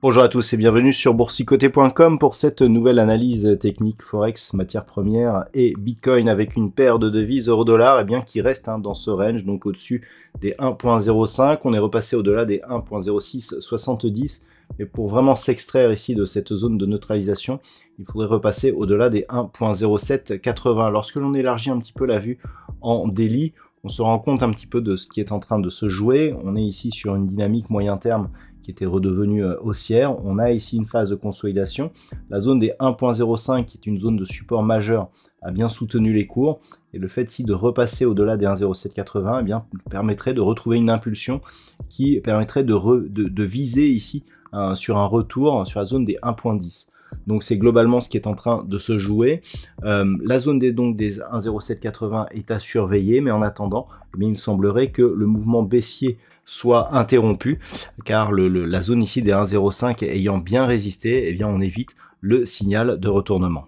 Bonjour à tous et bienvenue sur boursicoté.com pour cette nouvelle analyse technique Forex, matières premières et Bitcoin avec une paire de devises euro-dollar qui reste dans ce range, donc au-dessus des 1.05. On est repassé au-delà des 1.0670 et pour vraiment s'extraire ici de cette zone de neutralisation, il faudrait repasser au-delà des 1.0780. Lorsque l'on élargit un petit peu la vue en daily, on se rend compte un petit peu de ce qui est en train de se jouer. On est ici sur une dynamique moyen terme qui était redevenue haussière. On a ici une phase de consolidation. La zone des 1.05, qui est une zone de support majeur, a bien soutenu les cours. Et le fait ici de repasser au-delà des 1.0780, permettrait de retrouver une impulsion qui permettrait de viser ici sur un retour sur la zone des 1.10. Donc c'est globalement ce qui est en train de se jouer. La zone des 1.0780 est à surveiller, mais en attendant, il semblerait que le mouvement baissier soit interrompu, car la zone ici des 1.05 ayant bien résisté, on évite le signal de retournement.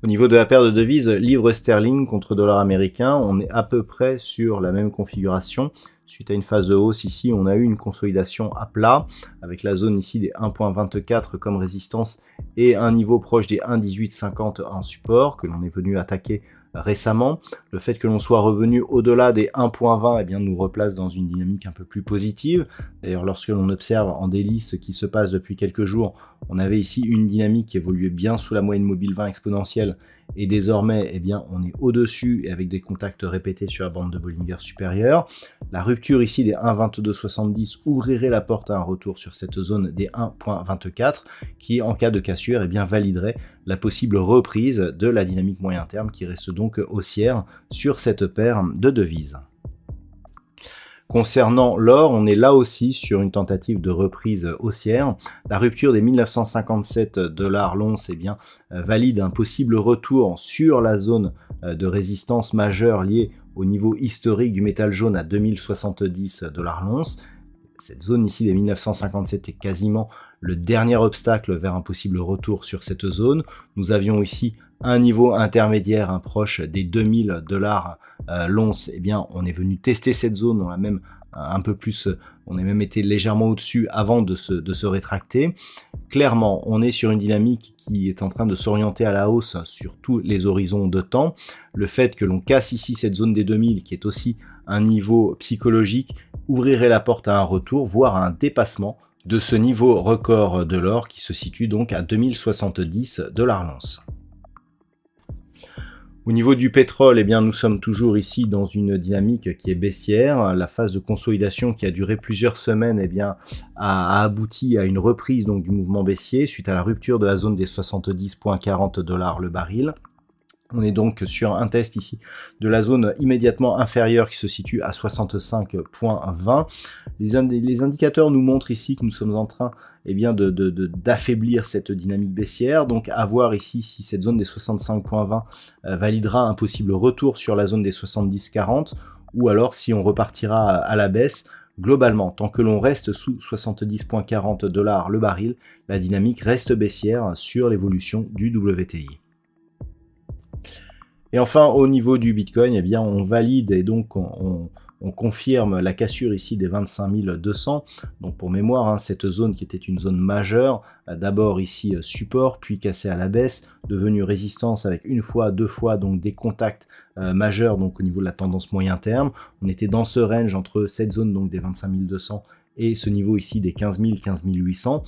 Au niveau de la paire de devises livre sterling contre dollar américain, on est à peu près sur la même configuration. Suite à une phase de hausse ici, on a eu une consolidation à plat avec la zone ici des 1.24 comme résistance et un niveau proche des 1.1850 en support que l'on est venu attaquer récemment. Le fait que l'on soit revenu au-delà des 1.20 nous replace dans une dynamique un peu plus positive. D'ailleurs, lorsque l'on observe en daily ce qui se passe depuis quelques jours, on avait ici une dynamique qui évoluait bien sous la moyenne mobile 20 exponentielle et désormais on est au-dessus et avec des contacts répétés sur la bande de Bollinger supérieure. La rupture ici des 1.2270 ouvrirait la porte à un retour sur cette zone des 1.24 qui en cas de cassure validerait la possible reprise de la dynamique moyen terme qui reste donc haussière sur cette paire de devises. Concernant l'or, on est là aussi sur une tentative de reprise haussière. La rupture des 1957 $ l'once valide un possible retour sur la zone de résistance majeure liée au niveau historique du métal jaune à 2070 $ l'once. Cette zone ici des 1957 est quasiment le dernier obstacle vers un possible retour sur cette zone. Nous avions ici un niveau intermédiaire proche des 2000 $ l'once. On est venu tester cette zone, on a même on a même été légèrement au-dessus avant de se rétracter. Clairement, on est sur une dynamique qui est en train de s'orienter à la hausse sur tous les horizons de temps. Le fait que l'on casse ici cette zone des 2000, qui est aussi un niveau psychologique, ouvrirait la porte à un retour, voire à un dépassement de ce niveau record de l'or qui se situe donc à 2070 $ l'once. Au niveau du pétrole, nous sommes toujours ici dans une dynamique qui est baissière. La phase de consolidation qui a duré plusieurs semaines a abouti à une reprise du mouvement baissier suite à la rupture de la zone des 70,40 $ le baril. On est donc sur un test ici de la zone immédiatement inférieure qui se situe à 65,20. Les indicateurs nous montrent ici que nous sommes en train d'affaiblir cette dynamique baissière. Donc à voir ici si cette zone des 65,20 validera un possible retour sur la zone des 70,40 ou alors si on repartira à la baisse. Globalement, tant que l'on reste sous 70,40 $ le baril, la dynamique reste baissière sur l'évolution du WTI. Et enfin, au niveau du Bitcoin, on valide et donc on confirme la cassure ici des 25 200. Donc pour mémoire, cette zone qui était une zone majeure, d'abord ici support, puis cassé à la baisse, devenu résistance avec une fois, deux fois des contacts majeurs au niveau de la tendance moyen terme. On était dans ce range entre cette zone des 25 200 et ce niveau ici des 15 000, 15 800.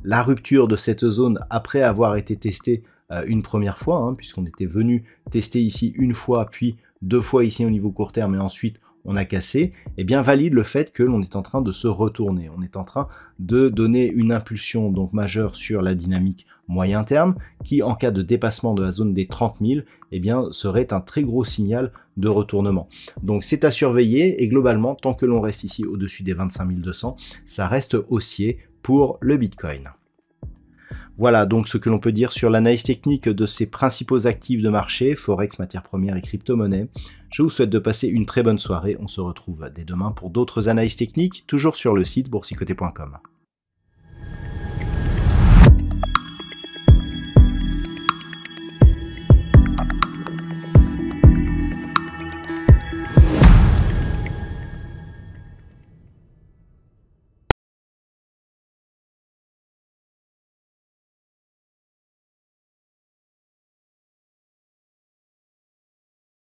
La rupture de cette zone après avoir été testée une première fois, puisqu'on était venu tester ici une fois, puis deux fois ici au niveau court terme, et ensuite on a cassé, valide le fait que l'on est en train de se retourner. On est en train de donner une impulsion majeure sur la dynamique moyen terme, qui en cas de dépassement de la zone des 30 000, serait un très gros signal de retournement. Donc c'est à surveiller, et globalement, tant que l'on reste ici au-dessus des 25 200, ça reste haussier pour le Bitcoin. Voilà donc ce que l'on peut dire sur l'analyse technique de ces principaux actifs de marché, Forex, matières premières et crypto-monnaies. Je vous souhaite de passer une très bonne soirée. On se retrouve dès demain pour d'autres analyses techniques, toujours sur le site boursicoté.com.